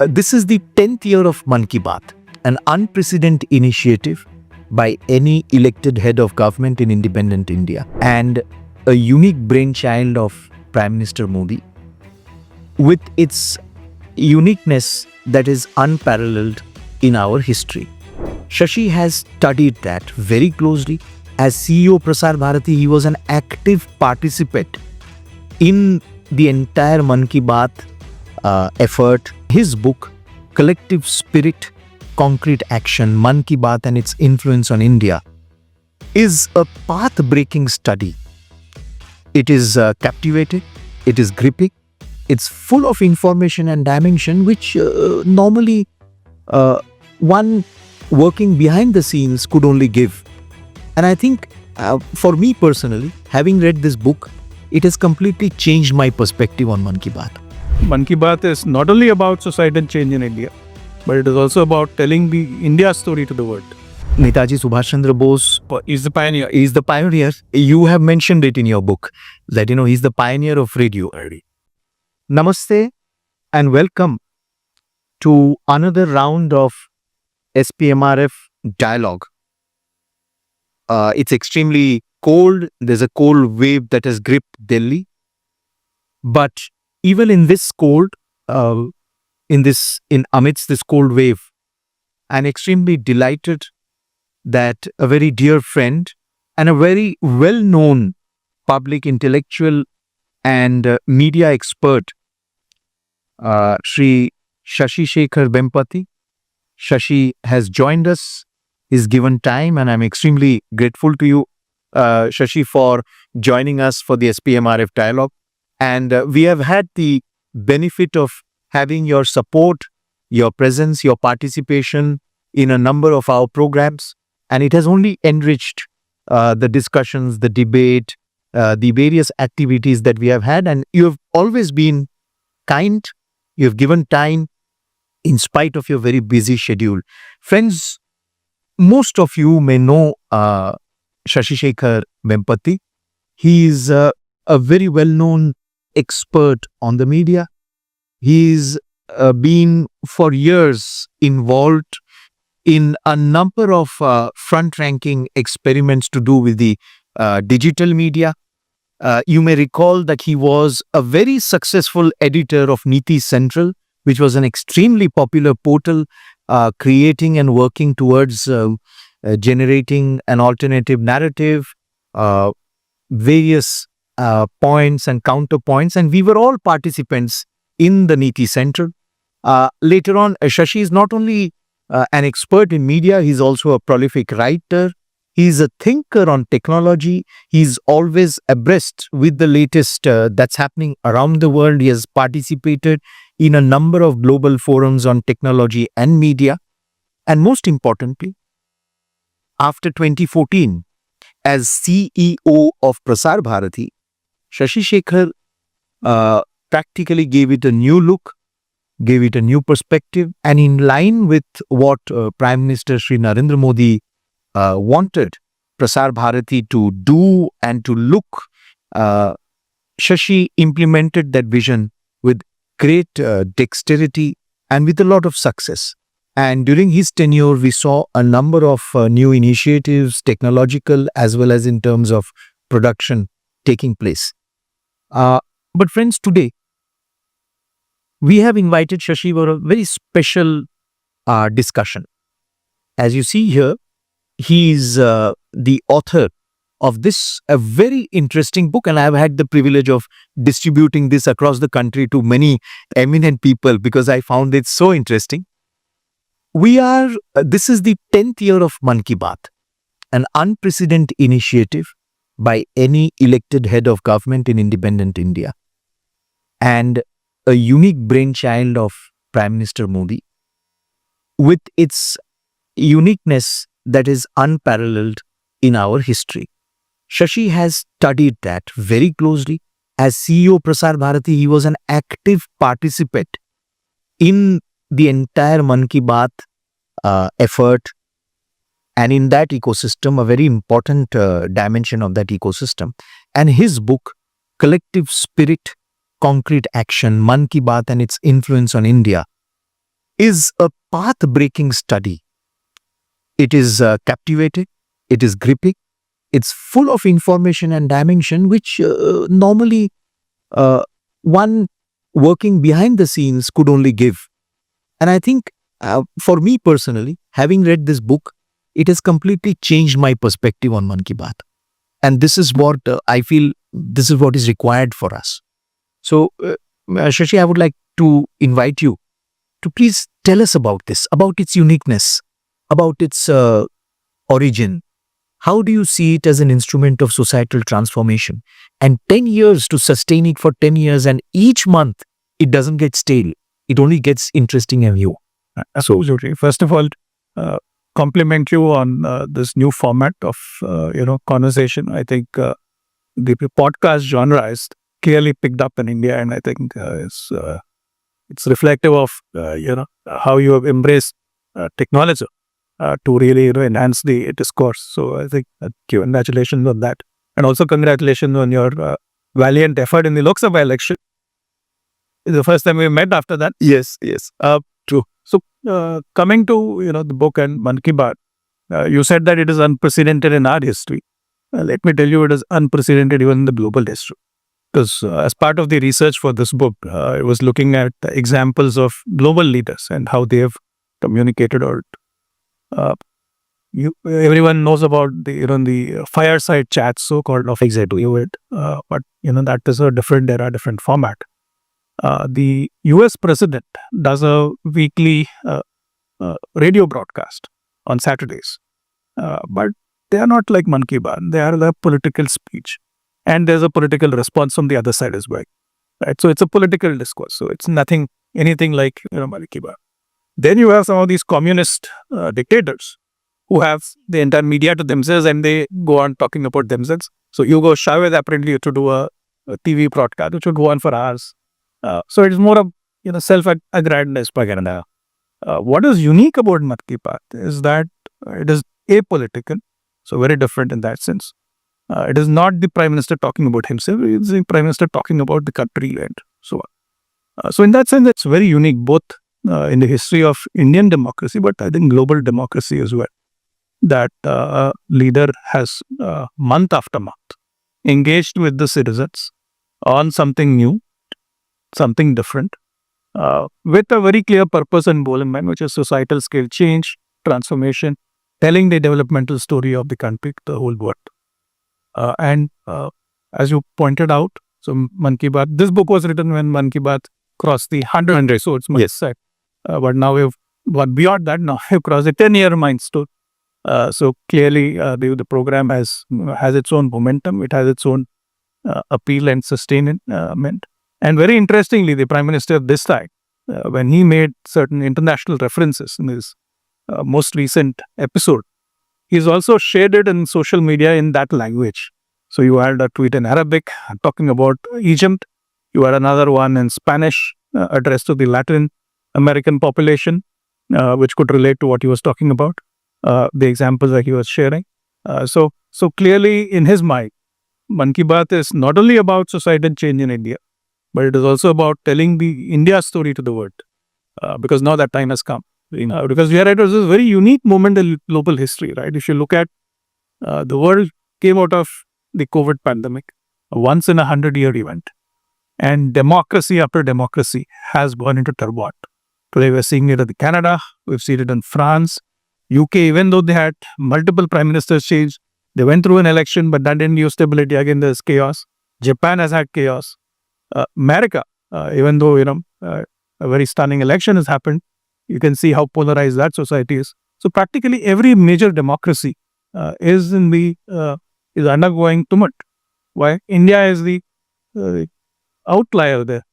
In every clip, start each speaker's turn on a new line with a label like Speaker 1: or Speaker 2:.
Speaker 1: This is the 10th year of Mann Ki Baat, an unprecedented initiative by any elected head of government in independent India and a unique brainchild of Prime Minister Modi with its uniqueness that is unparalleled in our history. Shashi has studied that very closely. As CEO Prasar Bharati, he was an active participant in the entire Mann Ki Baat effort. His book, Collective Spirit, Concrete Action, Mann Ki Baat and its Influence on India, is a path-breaking study. It is captivating, it is gripping, it's full of information and dimension which normally one working behind the scenes could only give. And I think for me personally, having read this book, it has completely changed my perspective on Mann Ki Baat.
Speaker 2: Mann Ki Baat is not only about societal change in India, but it is also about telling the India story to the world.
Speaker 1: Netaji Subhash Chandra Bose
Speaker 2: Is the pioneer.
Speaker 1: is the pioneer. You have mentioned it in your book that he's the pioneer of radio. Namaste and welcome to another round of SPMRF Dialogue. It's extremely cold. There's a cold wave that has gripped Delhi. But even in this cold, amidst this cold wave, I'm extremely delighted that a very dear friend and a very well-known public intellectual and media expert, Shashi Shekhar Vempati, Shashi has joined us. He's given time, and I'm extremely grateful to you, Shashi, for joining us for the SPMRF Dialogue. And we have had the benefit of having your support, your presence, your participation in a number of our programs. And it has only enriched the discussions, the debate, the various activities that we have had. And you have always been kind. You have given time in spite of your very busy schedule. Friends, most of you may know Shashi Shekhar Vempati. He is a very well-known expert on the media. He's been for years involved in a number of front-ranking experiments to do with the digital media. You may recall that he was a very successful editor of Niti Central, which was an extremely popular portal creating and working towards generating an alternative narrative, various points and counterpoints, and we were all participants in the Niti Central. Later on, Shashi is not only an expert in media, he's also a prolific writer. He's a thinker on technology. He's always abreast with the latest that's happening around the world. He has participated in a number of global forums on technology and media. And most importantly, after 2014, as CEO of Prasar Bharati, Shashi Shekhar practically gave it a new look, gave it a new perspective, and in line with what Prime Minister Shri Narendra Modi wanted Prasar Bharati to do and to look, Shashi implemented that vision with great dexterity and with a lot of success. And during his tenure, we saw a number of new initiatives, technological as well as in terms of production, taking place. But friends, today, we have invited Shashi for a very special discussion. As you see here, he is the author of this, a very interesting book, and I have had the privilege of distributing this across the country to many eminent people because I found it so interesting. This is the 10th year of Mann Ki Baat, an unprecedented initiative by any elected head of government in independent India and a unique brainchild of Prime Minister Modi with its uniqueness that is unparalleled in our history. Shashi has studied that very closely. As CEO Prasar Bharati, he was an active participant in the entire Mann Ki Baat effort, and in that ecosystem, a very important dimension of that ecosystem. And his book, Collective Spirit, Concrete Action, Mann Ki Baat and its Influence on India, is a path-breaking study. It is captivating, it is gripping, it's full of information and dimension which normally one working behind the scenes could only give. And I think for me personally, having read this book, it has completely changed my perspective on Mann Ki Baat. And this is what I feel, this is what is required for us. So, Shashi, I would like to invite you to please tell us about this, about its uniqueness, about its origin. How do you see it as an instrument of societal transformation? And 10 years to sustain it for 10 years, and each month it doesn't get stale. It only gets interesting and new.
Speaker 2: Absolutely. First of all, compliment you on this new format of conversation. I think the podcast genre is clearly picked up in India, and I think it's reflective of how you have embraced technology to really enhance the discourse. So I think congratulations on that, and also congratulations on your valiant effort in the Lok Sabha election. It's the first time we met after that.
Speaker 1: Yes, yes.
Speaker 2: True. So coming to the book and Mann Ki Baat, you said that it is unprecedented in our history. Let me tell you, it is unprecedented even in the global history. Because as part of the research for this book, I was looking at examples of global leaders and how they have communicated. Or everyone knows about the fireside chats, so-called, of exactly it. But that is a different era, different format. The US president does a weekly radio broadcast on Saturdays. But they are not like Mann Ki Baat. They are the political speech. And there's a political response from the other side as well. Right? So it's a political discourse. So it's anything like Mann Ki Baat. Then you have some of these communist dictators who have the entire media to themselves, and they go on talking about themselves. So Hugo Chavez apparently used to do a TV broadcast which would go on for hours. So it's more of self-aggrandized propaganda. What is unique about Mann Ki Baat is that it is apolitical, so very different in that sense. It is not the Prime Minister talking about himself, it is the Prime Minister talking about the country and so on. So in that sense, it's very unique, both in the history of Indian democracy, but I think global democracy as well, that a leader has month after month engaged with the citizens on something new, something different, with a very clear purpose and goal in mind, which is societal scale change, transformation, telling the developmental story of the country to the whole world. And as you pointed out, so Mann Ki Baat, this book was written when Mann Ki Baat crossed the 100, so it's much sad. But now we've got beyond that, now we've crossed the 10-year milestone. So clearly the program has its own momentum, it has its own appeal and sustainment. And very interestingly, the Prime Minister this time, when he made certain international references in his most recent episode, he's also shared it in social media in that language. So you had a tweet in Arabic talking about Egypt. You had another one in Spanish addressed to the Latin American population, which could relate to what he was talking about, the examples that he was sharing. So clearly in his mind, Mann Ki Baat is not only about societal change in India, but it is also about telling the India story to the world, because now that time has come. Because we are at this very unique moment in global history, right? If you look at the world came out of the COVID pandemic, a once in 100-year event, and democracy after democracy has gone into turmoil. Today we're seeing it in Canada, we've seen it in France, UK. Even though they had multiple prime ministers change, they went through an election, but that didn't give stability. Again, there's chaos. Japan has had chaos. America, even though a very stunning election has happened, you can see how polarized that society is. So practically every major democracy is undergoing tumult. Why? India is the outlier there,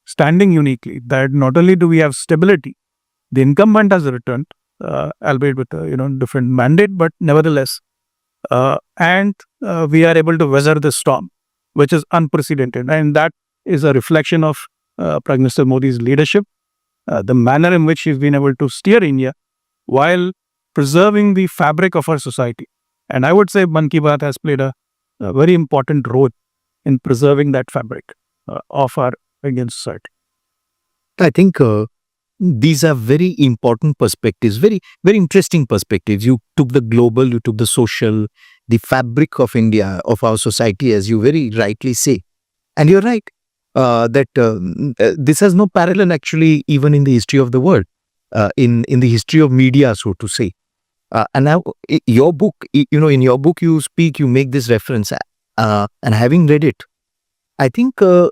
Speaker 2: standing uniquely. That not only do we have stability, the incumbent has returned, albeit with a different mandate, but nevertheless, and we are able to weather the storm, which is unprecedented, and that is a reflection of Prime Minister Modi's leadership, the manner in which he's been able to steer India while preserving the fabric of our society. And I would say Mann Ki Baat has played a very important role in preserving that fabric of our Indian society.
Speaker 1: I think these are very important perspectives, very, very interesting perspectives. You took the global, you took the social, the fabric of India, of our society, as you very rightly say. And you're right that this has no parallel actually even in the history of the world, in the history of media, so to say. And now your book, in your book you speak, you make this reference, and having read it, I think Prime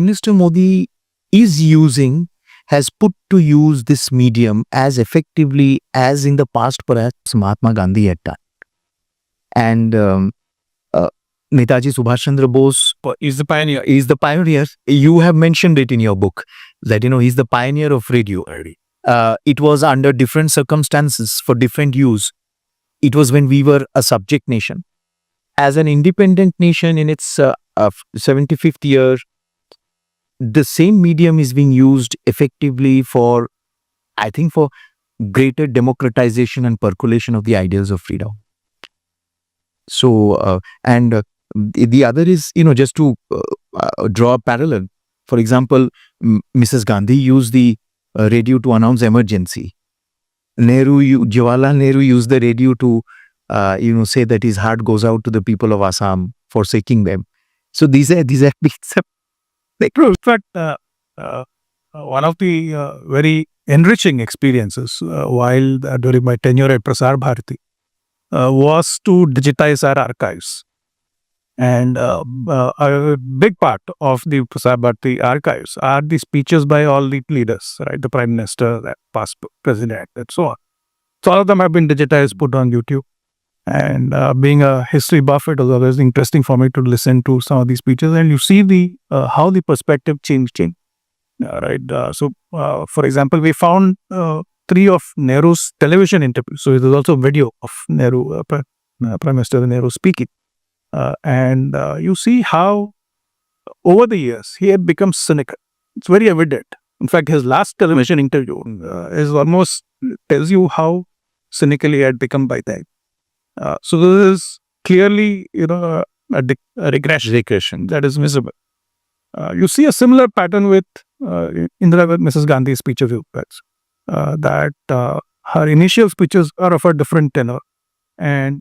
Speaker 1: Minister Modi has put to use this medium as effectively as in the past perhaps Mahatma Gandhi had done. And uh, Netaji Subhash Chandra Bose
Speaker 2: Is the pioneer.
Speaker 1: is the pioneer. You have mentioned it in your book that he's the pioneer of radio. It was under different circumstances for different use. It was when we were a subject nation. As an independent nation in its 75th year, the same medium is being used effectively for, I think, for greater democratization and percolation of the ideals of freedom. So, and the other is, just to draw a parallel. For example, Mrs. Gandhi used the radio to announce emergency. Jawaharlal Nehru used the radio to, say that his heart goes out to the people of Assam, forsaking them. So these are
Speaker 2: In fact, one of the very enriching experiences while during my tenure at Prasar Bharati was to digitize our archives. And a big part of the Prasar Bharati archives are the speeches by all the leaders, right? The Prime Minister, the past president, and so on. So all of them have been digitized, put on YouTube. And being a history buff, it was always interesting for me to listen to some of these speeches, and you see the how the perspective changed. Right. So, for example, we found 3 of Nehru's television interviews. So it is also video of Nehru, Prime Minister Nehru speaking, and you see how over the years he had become cynical. It's very evident. In fact, his last television interview is almost tells you how cynical he had become by then. So this is clearly, a regression that is visible. You see a similar pattern with Mrs. Gandhi's speech of that her initial speeches are of a different tenor, and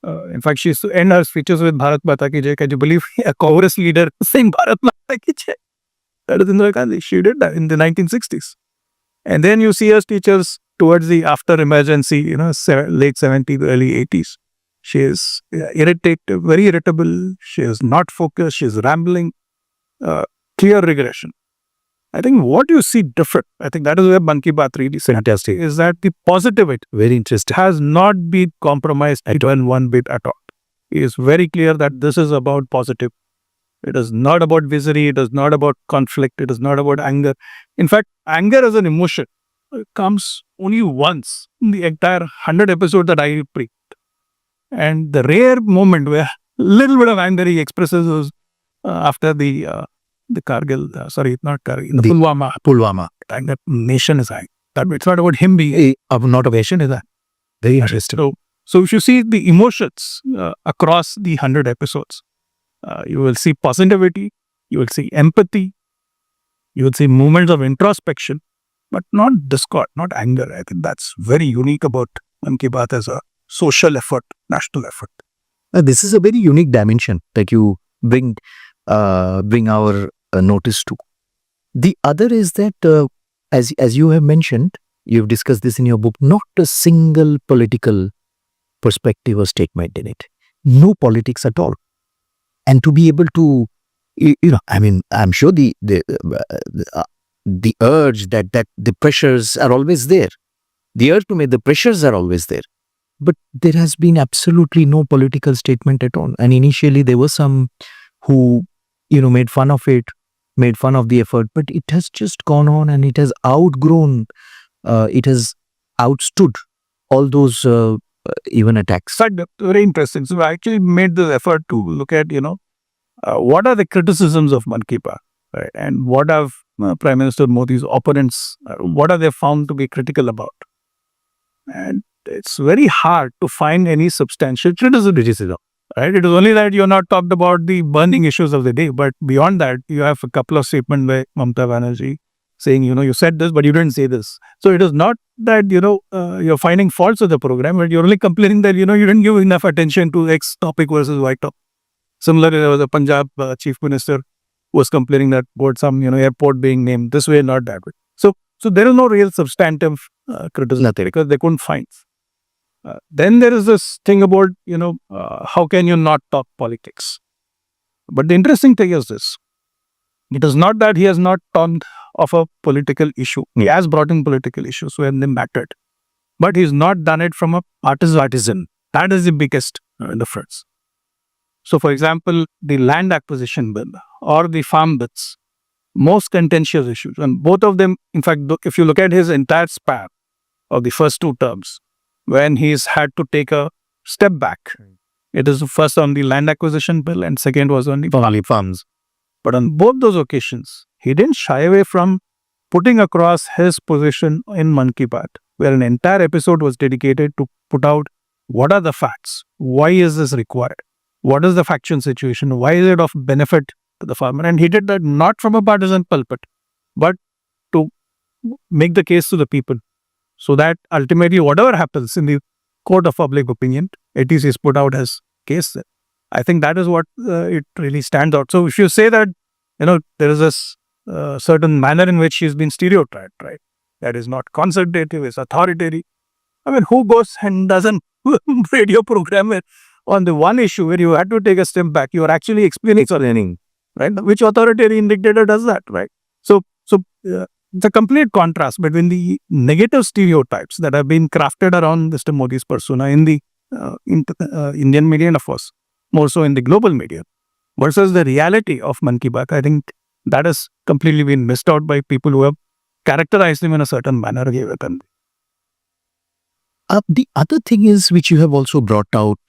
Speaker 2: in fact, she used to end her speeches with Bharat Mata Ki Jai. Can you believe a Congress leader saying Bharat Mata Ki Jai? That is Indira Gandhi. She did that in the 1960s. And then you see her speeches towards the after emergency, late 70s, early 80s. She is very irritable. She is not focused. She is rambling. Clear regression. I think what you see different, I think that is where Mann Ki Baat really fantastic, is that the positivity
Speaker 1: very interesting
Speaker 2: has not been compromised even one bit at all. It is very clear that this is about positive. It is not about misery. It is not about conflict. It is not about anger. In fact, anger as an emotion comes only once in the entire 100 episodes that I preached. And the rare moment where a little bit of anger he expresses is after the Kargil, not Kargil, the
Speaker 1: Pulwama.
Speaker 2: And that nation is angry. That it's not about him being
Speaker 1: Not a nation, is that very interesting.
Speaker 2: So if you see the emotions across the 100 episodes, you will see positivity, you will see empathy, you will see moments of introspection, but not discord, not anger. I think that's very unique about Mann Ki Baat as a social effort, national effort.
Speaker 1: This is a very unique dimension that you bring our notice to. The other is that, as you have mentioned, you've discussed this in your book, not a single political perspective or statement in it. No politics at all. And to be able to, I'm sure the urge that the pressures are always there. The urge to make the pressures are always there. But there has been absolutely no political statement at all. And initially there were some who, made fun of it, made fun of the effort, but it has just gone on and it has outgrown, it has outstood all those even attacks.
Speaker 2: So that's very interesting. So I actually made the effort to look at, what are the criticisms of Mann Ki Baat, right? And what have Prime Minister Modi's opponents, what are they found to be critical about? And it's very hard to find any substantial criticism, right? It is only that you're not talked about the burning issues of the day, but beyond that, you have a couple of statements by Mamata Banerjee, saying, you said this, but you didn't say this. So it is not that, you're finding faults with the program, but you're only complaining that, you didn't give enough attention to X topic versus Y topic. Similarly, there was a Punjab chief minister who was complaining that about some, airport being named this way, not that way. So there is no real substantive criticism because they couldn't find. Then there is this thing about, how can you not talk politics? But the interesting thing is this. It is not that he has not talked of a political issue. He has brought in political issues when they mattered. But he's not done it from a partisan. That is the biggest difference. So, for example, the land acquisition bill or the farm bills, most contentious issues. And both of them, in fact, if you look at his entire span of the first two terms, when he's had to take a step back, it is first on the land acquisition bill and second was on the farms. But on both those occasions, he didn't shy away from putting across his position in Mann Ki Baat, where an entire episode was dedicated to put out what are the facts, why is this required, what is the factual situation, why is it of benefit to the farmer. And he did that not from a partisan pulpit, but to make the case to the people, so that ultimately whatever happens in the court of public opinion, at least is put out as case. I think that is what it really stands out. So if you say that, there is this certain manner in which he's been stereotyped, right? That is not consultative, is authoritarian. I mean, who goes and doesn't radio program on the one issue where you had to take a step back, you are actually explaining, right? Which authoritarian dictator does that, right? So it's a complete contrast between the negative stereotypes that have been crafted around Mr. Modi's persona in the Indian media and, of course, more so in the global media, versus the reality of Mann Ki Baat. I think that has completely been missed out by people who have characterized him in a certain manner.
Speaker 1: The other thing is, which you have also brought out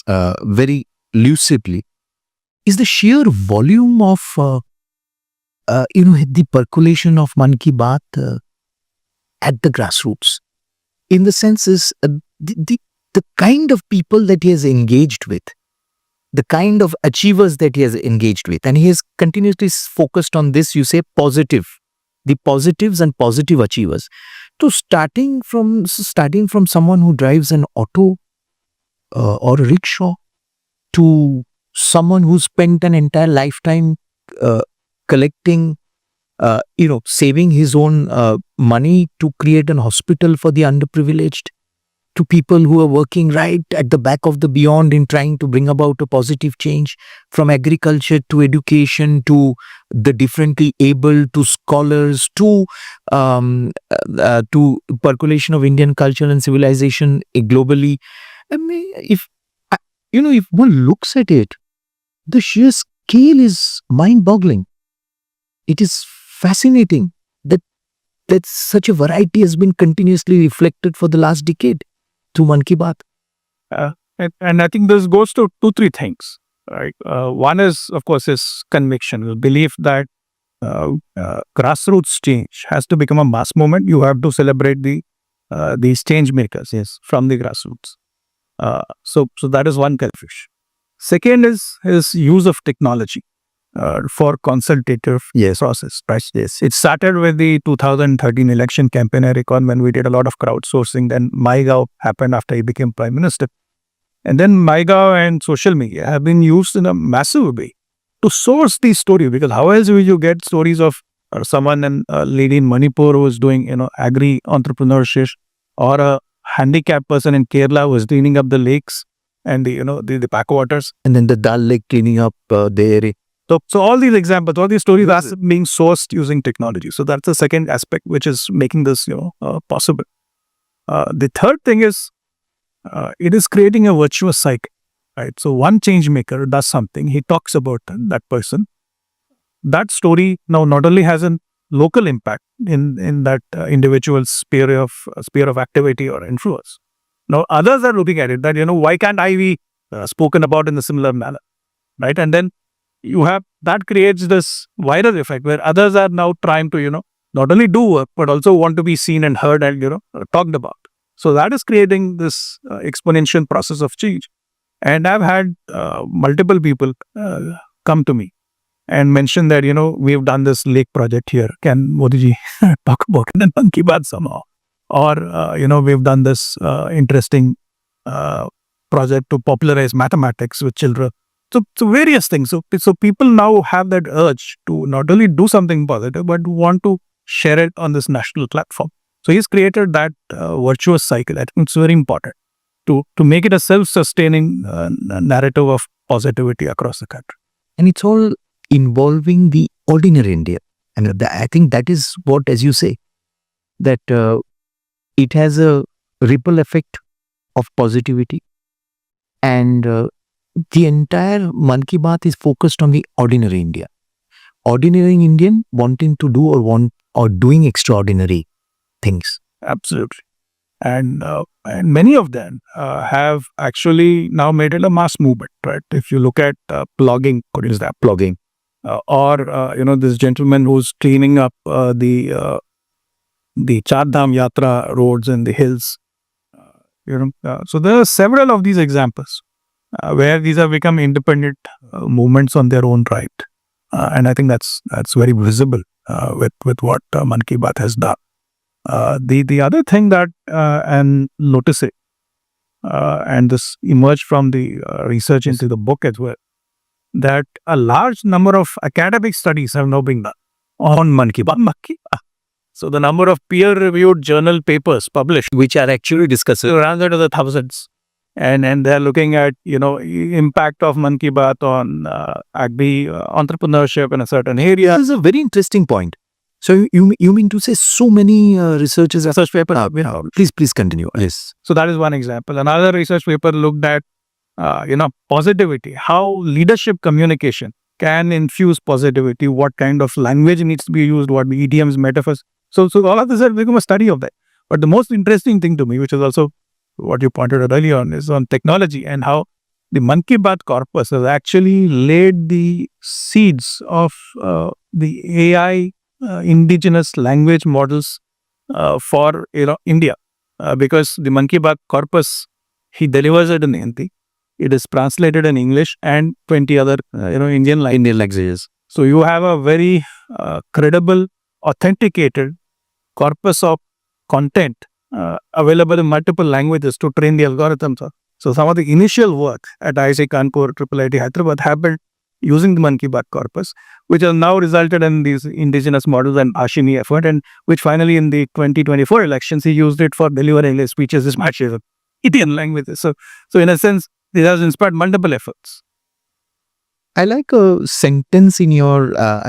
Speaker 1: very lucidly, is the sheer volume of, the percolation of Mann Ki Baat at the grassroots. In the sense is the kind of people that he has engaged with, the kind of achievers that he has engaged with. And he has continuously focused on this, you say, positive, the positives and positive achievers. So starting from someone who drives an auto or a rickshaw, to someone who spent an entire lifetime collecting, saving his own money to create an hospital for the underprivileged, to people who are working right at the back of the beyond in trying to bring about a positive change, from agriculture to education to the differently able to scholars to percolation of Indian culture and civilization globally. I mean, if one looks at it, the sheer scale is mind-boggling. It is fascinating that such a variety has been continuously reflected for the last decade through Mann Ki Baat.
Speaker 2: And I think this goes to 2-3 things, right? One is, of course, his conviction, the belief that grassroots change has to become a mass movement. You have to celebrate these change makers, from the grassroots. So that is one confusion. Second is his use of technology for consultative process. Right? Yes. It started with the 2013 election campaign, I recall, when we did a lot of crowdsourcing. Then MyGov happened after he became Prime Minister. And then MyGov and social media have been used in a massive way to source these stories. Because how else will you get stories of someone, a lady in Manipur who is doing, agri-entrepreneurship, or a handicapped person in Kerala who is cleaning up the lakes and the backwaters.
Speaker 1: And then the Dal Lake cleaning up the area.
Speaker 2: So all these examples, all these stories are being sourced using technology. So that's the second aspect which is making this possible. The third thing is it is creating a virtuous cycle. Right? So one change maker does something, he talks about that person. That story now not only has a local impact in that individual's sphere of activity or influence. Now others are looking at it that why can't I be spoken about in a similar manner, right? And then you have that creates this viral effect where others are now trying to not only do work but also want to be seen and heard and talked about. So that is creating this exponential process of change. And I've had multiple people come to me and mention that, we've done this lake project here. Can Modi ji talk about it in Mann Ki Baat somehow? Or, we've done this interesting project to popularize mathematics with children. So various things. So people now have that urge to not only do something positive, but want to share it on this national platform. So he's created that virtuous cycle. I think it's very important to make it a self-sustaining narrative of positivity across the country.
Speaker 1: And it's all involving the ordinary India. And I think that is what, as you say, that it has a ripple effect of positivity. And the entire Mann Ki Baat is focused on the ordinary India. Ordinary Indian wanting to do or doing extraordinary things.
Speaker 2: Absolutely. And many of them have actually now made it a mass movement, right? If you look at blogging, what is that?
Speaker 1: Blogging.
Speaker 2: Or this gentleman who's cleaning up the Char Dham Yatra roads and the hills. So there are several of these examples where these have become independent movements on their own right. And I think that's very visible with what Mann Ki Baat has done. The other thing that I'm noticing, and this emerged from the research into the book as well, that a large number of academic studies have now been done on Mann Ki Baat. So the number of peer-reviewed journal papers published,
Speaker 1: which are actually discussed,
Speaker 2: runs into the thousands. And they're looking at, impact of Mann Ki Baat on agri entrepreneurship in a certain area.
Speaker 1: This is a very interesting point. So you mean to say so many research paper? Please continue. Yes.
Speaker 2: So that is one example. Another research paper looked at, positivity, how leadership communication can infuse positivity, what kind of language needs to be used, what the idioms, metaphors. So all of this has become a study of that. But the most interesting thing to me, which is also what you pointed out earlier on, is on technology and how the Mann Ki Baat corpus has actually laid the seeds of the AI indigenous language models for India, because the Mann Ki Baat corpus, he delivers it in Hindi. It is translated in English and 20 other Indian languages. So you have a very credible, authenticated corpus of content available in multiple languages to train the algorithms. So some of the initial work at IIT Kanpur, IIIT Hyderabad happened using the Mann Ki Baat corpus, which has now resulted in these indigenous models and Ashini effort, and which finally in the 2024 elections, he used it for delivering his speeches as much as Indian languages. So in a sense, this has inspired multiple efforts.
Speaker 1: I like a sentence in your, there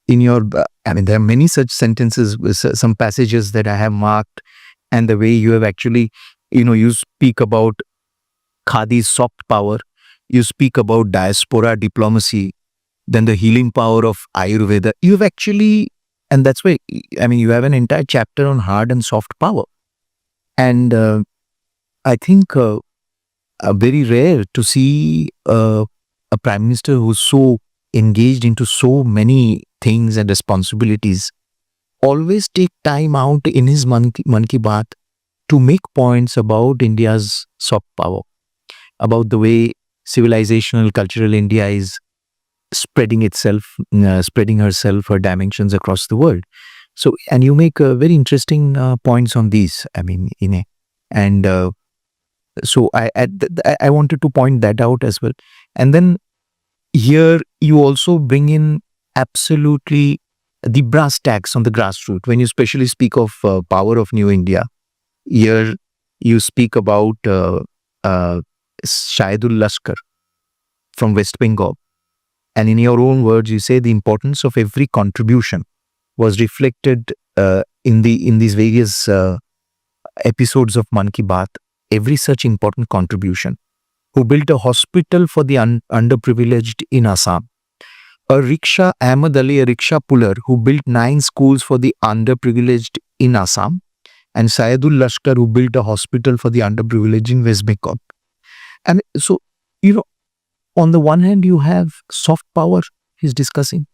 Speaker 1: are many such sentences, some passages that I have marked, and the way you have actually, you speak about Khadi's soft power, you speak about diaspora diplomacy, then the healing power of Ayurveda. You have actually, and that's why, you have an entire chapter on hard and soft power. And I think very rare to see a prime minister who's so engaged into so many things and responsibilities always take time out in his Mann Ki Baat to make points about India's soft power, about the way civilizational, cultural India is spreading herself, her dimensions across the world. So, and you make very interesting points on these. So I wanted to point that out as well. And then here you also bring in absolutely the brass tacks on the grassroots. When you especially speak of power of New India, here you speak about Shahidul Lashkar from West Bengal. And in your own words, you say the importance of every contribution was reflected in these various episodes of Mann Ki Baat. Every such important contribution. Who built a hospital for the underprivileged in Assam. Ahmad Ali, a rickshaw puller who built 9 schools for the underprivileged in Assam. And Syedul Lashkar, who built a hospital for the underprivileged in West Bengal. And so, on the one hand, you have soft power he's discussing.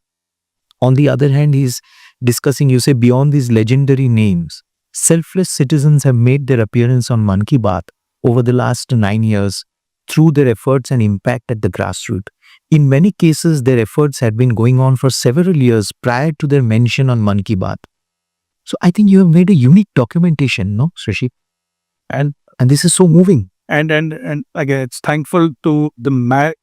Speaker 1: On the other hand, he's discussing, you say, beyond these legendary names, selfless citizens have made their appearance on Mann Ki Baat over the last 9 years through their efforts and impact at the grassroots. In many cases, their efforts had been going on for several years prior to their mention on Mann Ki Baat. So I think you have made a unique documentation, no, Shashi?
Speaker 2: And
Speaker 1: this is so moving.
Speaker 2: and again, it's thankful to the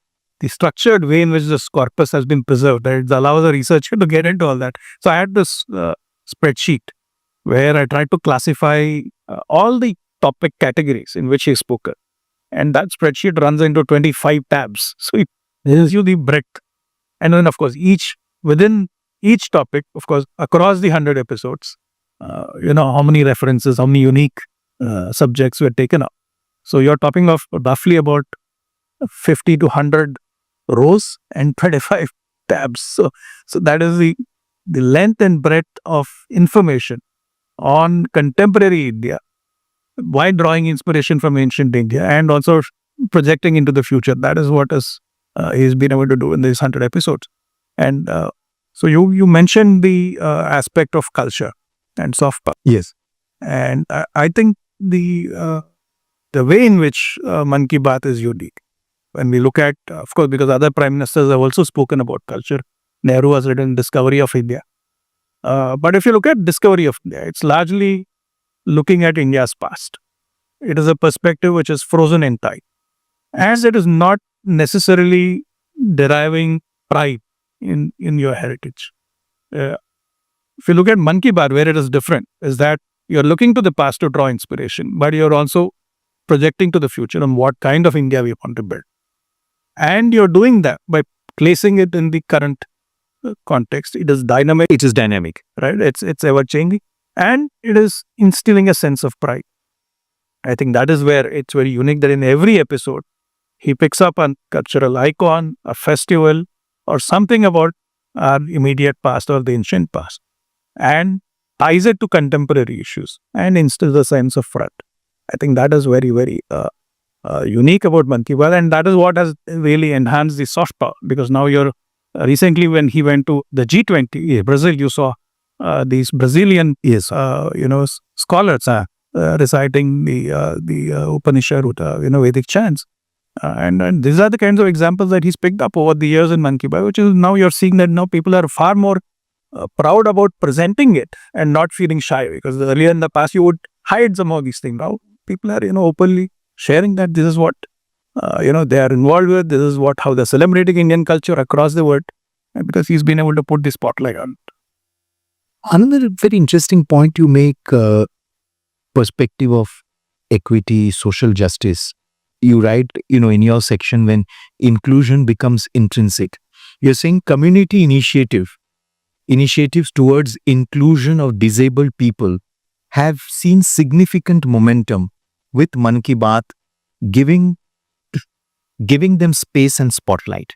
Speaker 2: structured way in which this corpus has been preserved, that it allows a researcher to get into all that. So I had this spreadsheet where I tried to classify all the topic categories in which he spoke. And that spreadsheet runs into 25 tabs. So it tells you the breadth. And then, of course, within each topic, of course, across the 100 episodes, how many references, how many unique subjects were taken up. So you're talking of roughly about 50 to 100 rows and 25 tabs. So that is the length and breadth of information on contemporary India, while drawing inspiration from ancient India and also projecting into the future. That is what he's been able to do in these 100 episodes. And so you mentioned the aspect of culture and soft power.
Speaker 1: Yes.
Speaker 2: And I think the way in which Mann Ki Baat is unique. When we look at, of course, because other prime ministers have also spoken about culture. Nehru has written Discovery of India. But if you look at Discovery of India, it's largely looking at India's past. It is a perspective which is frozen in time, as it is not necessarily deriving pride in your heritage. If you look at Mann Ki Baat, where it is different, is that you're looking to the past to draw inspiration, but you're also projecting to the future on what kind of India we want to build. And you're doing that by placing it in the current context. It is dynamic.
Speaker 1: It is dynamic.
Speaker 2: Right? It's ever changing. And it is instilling a sense of pride. I think that is where it's very unique, that in every episode, he picks up a cultural icon, a festival, or something about our immediate past or the ancient past, and ties it to contemporary issues and instills a sense of pride. I think that is very, very unique about Mann Ki Baat, and that is what has really enhanced the soft power, because now you're recently, when he went to the G20, Brazil, you saw these Brazilian scholars reciting the Upanishad, Vedic chants. And these are the kinds of examples that he's picked up over the years in Mann Ki Baat, which is now you're seeing that now people are far more proud about presenting it and not feeling shy, because earlier in the past you would hide some of these things. Now people are openly sharing that this is what they are involved with, this is how they're celebrating Indian culture across the world, because he's been able to put the spotlight on it.
Speaker 1: Another very interesting point you make, perspective of equity, social justice. You write, in your section, when inclusion becomes intrinsic, you're saying community initiatives towards inclusion of disabled people have seen significant momentum, with Mann Ki Baat giving them space and spotlight.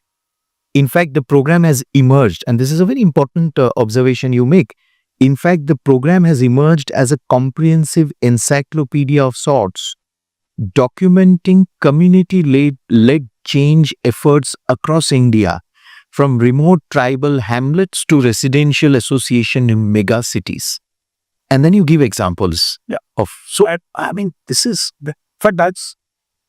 Speaker 1: In fact, the program has emerged, and this is a very important observation you make. In fact, the program has emerged as a comprehensive encyclopedia of sorts, documenting community-led change efforts across India, from remote tribal hamlets to residential association in mega cities. And then you give examples of. So, this is.
Speaker 2: But that's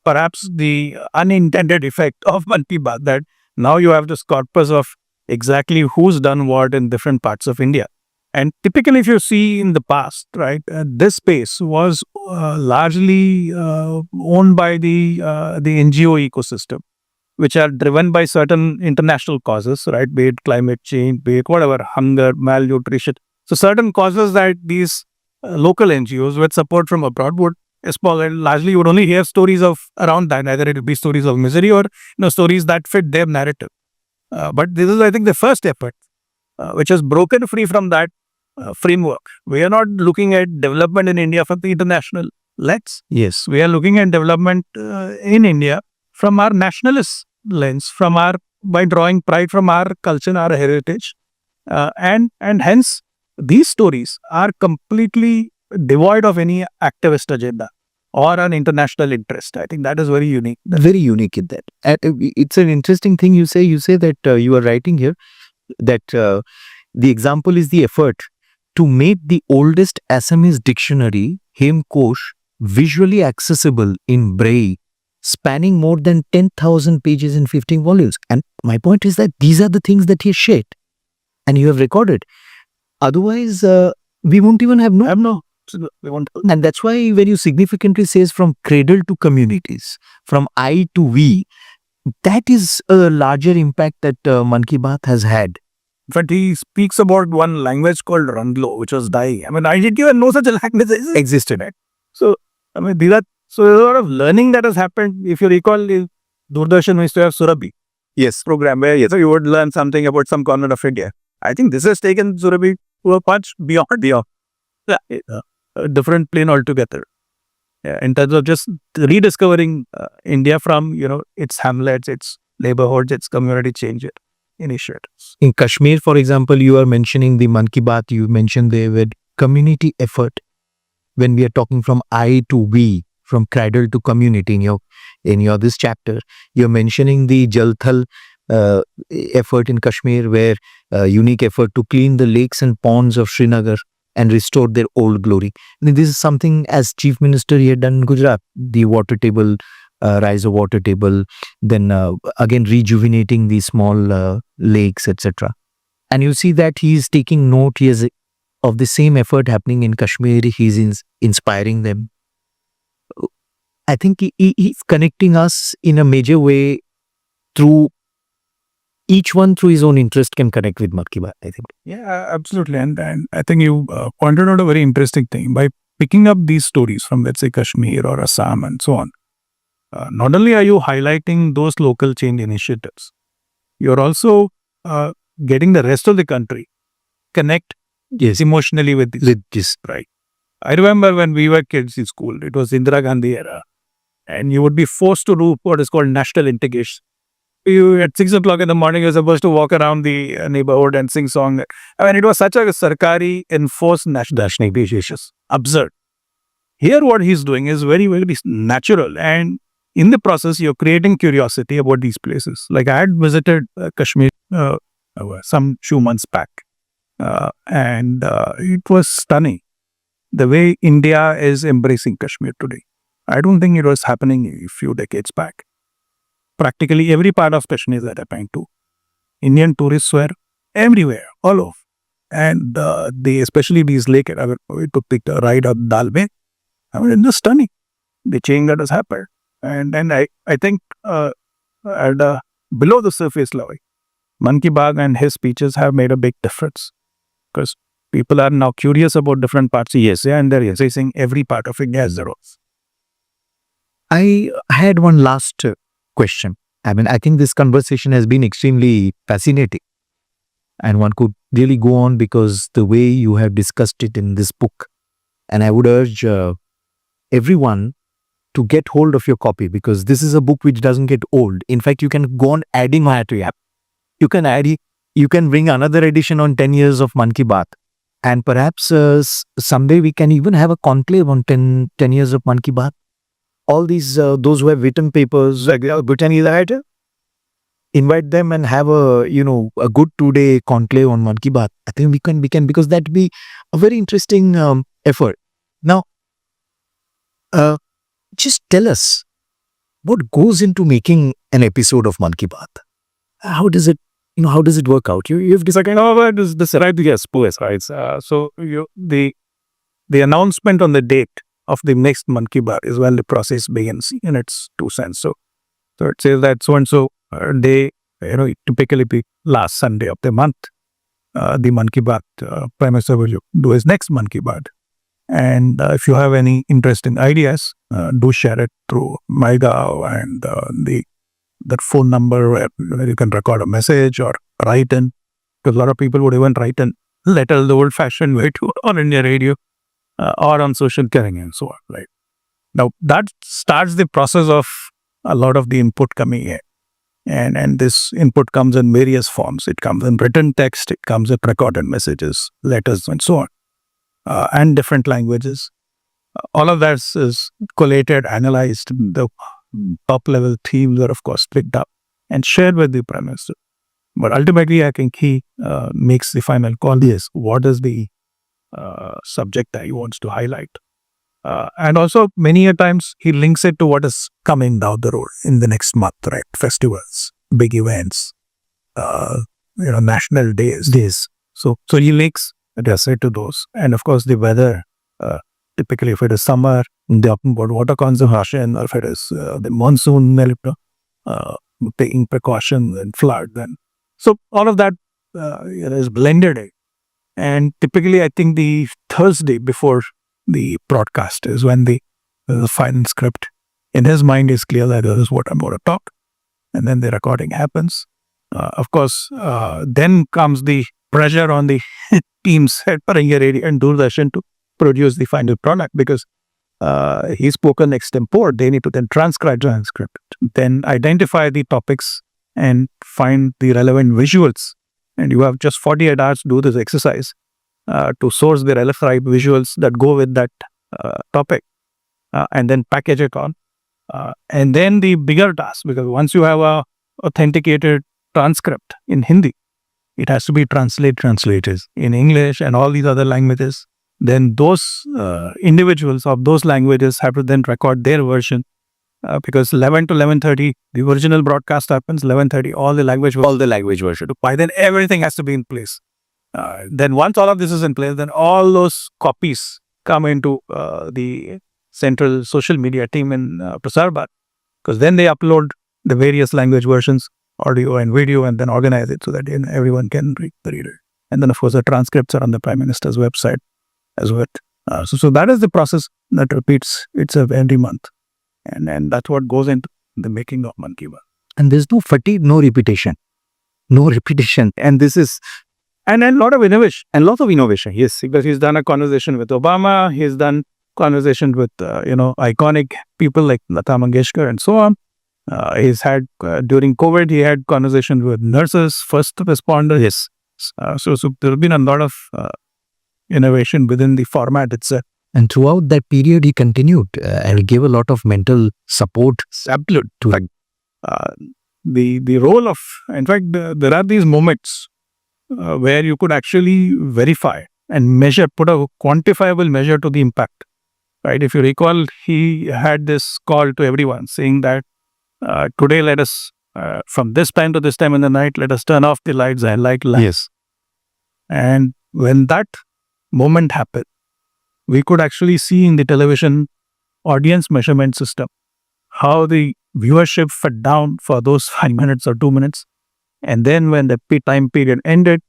Speaker 2: perhaps the unintended effect of Mann Ki Baat, that now you have this corpus of exactly who's done what in different parts of India. And typically, if you see in the past, right, this space was largely owned by the NGO ecosystem, which are driven by certain international causes, right, be it climate change, be it whatever, hunger, malnutrition. So certain causes that these local NGOs with support from abroad would espouse. And largely, you would only hear stories of around that, either it would be stories of misery or stories that fit their narrative. But this is, I think, the first effort which has broken free from that framework. We are not looking at development in India from the international lens.
Speaker 1: Yes.
Speaker 2: We are looking at development in India from our nationalist lens, by drawing pride from our culture, our heritage. And hence, these stories are completely devoid of any activist agenda or an international interest. I think that is very unique.
Speaker 1: Very unique in that. It's an interesting thing you say. You say that you are writing here that the example is the effort to make the oldest Assamese dictionary, Hemkosh, visually accessible in Braille spanning more than 10,000 pages in 15 volumes. And my point is that these are the things that he has shared and you have recorded. Otherwise, we won't even have known. We won't. And that's why when you significantly says from cradle to communities, from I to we, that is a larger impact that Mann Ki Baat has had.
Speaker 2: In fact, he speaks about one language called Randlo, which was dying. I mean, I didn't even know such a language existed. Right? So, I mean, there's a lot of learning that has happened. If you recall, Doordarshan used to have Surabhi.
Speaker 1: Yes.
Speaker 2: Program where so you would learn something about some corner of India. I think this has taken Surabhi to a much beyond a different plane altogether. Yeah, in terms of just rediscovering India from its hamlets, its neighborhoods, its community change initiatives.
Speaker 1: In Kashmir, for example, you are mentioning the Mann Ki Baat. You mentioned the word community effort. When we are talking from I to we, from cradle to community, in your this chapter, you're mentioning the Jal Thal effort in Kashmir, where unique effort to clean the lakes and ponds of Srinagar and restore their old glory. And this is something as Chief Minister he had done in Gujarat, the water table, rise of water table, then again rejuvenating the small lakes, etc. And you see that he is taking note of the same effort happening in Kashmir. He's inspiring them. I think he's connecting us in a major way through each one through his own interest can connect with Mann Ki Baat, I think.
Speaker 2: Yeah, absolutely. And I think you pointed out a very interesting thing. By picking up these stories from, let's say, Kashmir or Assam and so on, not only are you highlighting those local change initiatives, you're also getting the rest of the country connect emotionally with this. Right. I remember when we were kids in school, it was Indira Gandhi era, and you would be forced to do what is called national integration. You at 6 o'clock in the morning, you're supposed to walk around the neighborhood and sing song. I mean, it was such a sarkari enforced national integration. Absurd. Here, what he's doing is very, very natural, and in the process, you're creating curiosity about these places. Like I had visited Kashmir some few months back, and it was stunning. The way India is embracing Kashmir today. I don't think it was happening a few decades back. Practically every part of Kashmir that I went to, Indian tourists were everywhere, all over. And especially these lakes, we took the ride up Dalbe. I mean, it's just stunning, the change that has happened. And I think at below the surface level, Mann Ki Baat and his speeches have made a big difference. Because people are now curious about different parts of India, and they're saying every part of India has their own.
Speaker 1: I had one last question. I mean, I think this conversation has been extremely fascinating. And one could really go on because the way you have discussed it in this book. And I would urge everyone to get hold of your copy because this is a book which doesn't get old. In fact, you can go on adding to your app. You can bring another edition on 10 years of Mann Ki Baat. And perhaps someday we can even have a conclave on 10 years of Mann Ki Baat. All these, those who have written papers, like Britannia writer, invite them and have a good 2-day conclave on Mann Ki Baat. I think we can because that would be a very interesting effort. Now, just tell us what goes into making an episode of Mann Ki Baat. How does it work out? You've decided,
Speaker 2: this right? Yes, right. So the announcement on the date of the next Mann Ki Baat is when the process begins in its 2 cents. So it says that so and so day, typically be last Sunday of the month. The Mann Ki Baat Prime Minister will do his next Mann Ki Baat. And if you have any interesting ideas, do share it through MyGov and that phone number where you can record a message or write in. Because a lot of people would even write in letter the old-fashioned way to on India Radio or on social caring and so on. Right now, that starts the process of a lot of the input coming in, and this input comes in various forms. It comes in written text, it comes in recorded messages, letters, and so on, and different languages. All of that is collated, analyzed. The top-level themes are, of course, picked up and shared with the Prime Minister. But ultimately, I think he makes the final call. Yes, what is the subject that he wants to highlight? And also many a times he links it to what is coming down the road in the next month, right? Festivals, big events, national days. So he links it to those. And of course the weather, typically if it is summer, they talking about water conservation, or if it is the monsoon, uh, taking precautions and flood. And so all of that is blended in. And typically, I think the Thursday before the broadcast is when the final script in his mind is clear that this is what I'm going to talk. And then the recording happens. Of course, then comes the pressure on the teams at Paringa Radio and Doordarshan to produce the final product, because he's spoken extempore. They need to then transcribe, then identify the topics and find the relevant visuals. And you have just 48 hours to do this exercise to source the relevant visuals that go with that topic, and then package it on. And then the bigger task, because once you have a authenticated transcript in Hindi, it has to be translated in English and all these other languages. Then those individuals of those languages have to then record their version, because 11 to 11:30 the original broadcast happens. 11:30 all the language version. By then everything has to be in place. Then once all of this is in place, then all those copies come into the central social media team in Prasar Bharati, because then they upload the various language versions, audio and video, and then organize it so that everyone can read it. And then of course the transcripts are on the Prime Minister's website as well. So that is the process that repeats itself every month. And that's what goes into the making of Mann Ki Baat.
Speaker 1: And there's no fatigue, no repetition. And this is,
Speaker 2: and a lot of innovation. Yes, because he's done a conversation with Obama. He's done conversation with, iconic people like Lata Mangeshkar and so on. He's had, during COVID, he had conversations with nurses, first responders.
Speaker 1: yes.
Speaker 2: So there's been a lot of innovation within the format itself.
Speaker 1: And throughout that period, he continued and gave a lot of mental support.
Speaker 2: Absolute to the role of, in fact, there are these moments where you could actually verify and measure, put a quantifiable measure to the impact. Right? If you recall, he had this call to everyone saying that today, let us, from this time to this time in the night, let us turn off the lights and light lamps.
Speaker 1: Yes.
Speaker 2: And when that moment happened, we could actually see in the television audience measurement system how the viewership fell down for those 5 minutes or 2 minutes. And then when the time period ended,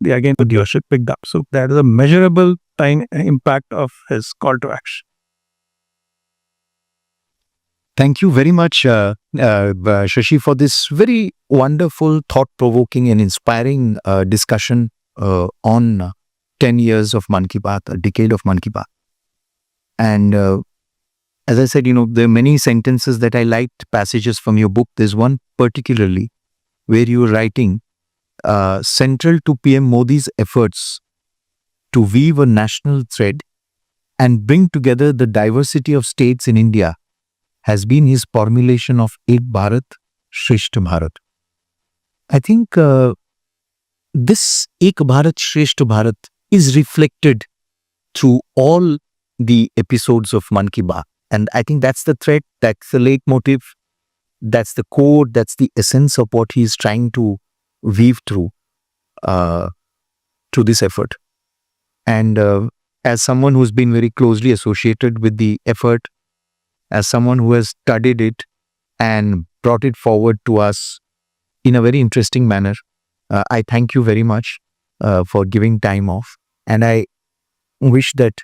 Speaker 2: the viewership picked up. So that is a measurable time impact of his call to action.
Speaker 1: Thank you very much, Shashi, for this very wonderful, thought-provoking and inspiring discussion on 10 years of Mann Ki Baat, a decade of Mann Ki Baat. And as I said, there are many sentences that I liked, passages from your book. There's one particularly where you were writing, central to PM Modi's efforts to weave a national thread and bring together the diversity of states in India has been his formulation of Ek Bharat, Shreshth Bharat. I think this Ek Bharat, Shreshth Bharat is reflected through all the episodes of Mann Ki Baat. And I think that's the thread, that's the leitmotif, that's the core, that's the essence of what he is trying to weave through this effort. And as someone who's been very closely associated with the effort, as someone who has studied it and brought it forward to us in a very interesting manner, I thank you very much for giving time off. And I wish that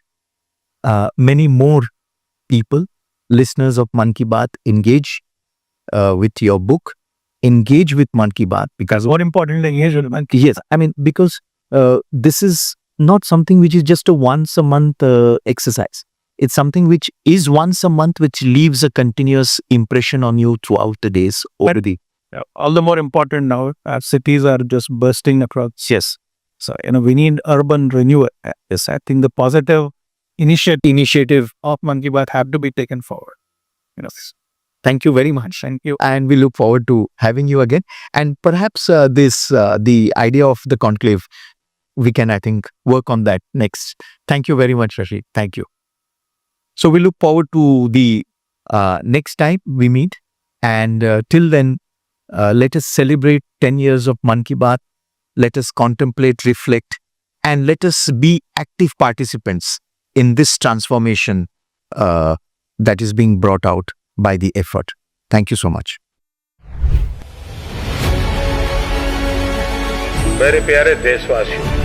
Speaker 1: many more people, listeners of Mann Ki Baat, engage with your book, engage with Mann Ki Baat.
Speaker 2: Because more importantly, engage with Mann Ki Baat.
Speaker 1: Yes, I mean, because this is not something which is just a once a month exercise. It's something which is once a month, which leaves a continuous impression on you throughout the days.
Speaker 2: All the more important now, as cities are just bursting across.
Speaker 1: Yes.
Speaker 2: So, we need urban renewal. Yes, I think the positive initiative of Mann Ki Baat have to be taken forward.
Speaker 1: Thank you very much.
Speaker 2: Thank you.
Speaker 1: And we look forward to having you again. And perhaps the idea of the conclave, we can, I think, work on that next. Thank you very much, Shashi. Thank you. So we look forward to the next time we meet. And till then, let us celebrate 10 years of Mann Ki Baat. Let us contemplate, reflect, and let us be active participants in this transformation that is being brought out by the effort. Thank you so much.
Speaker 3: मेरे प्यारे देशवासियों,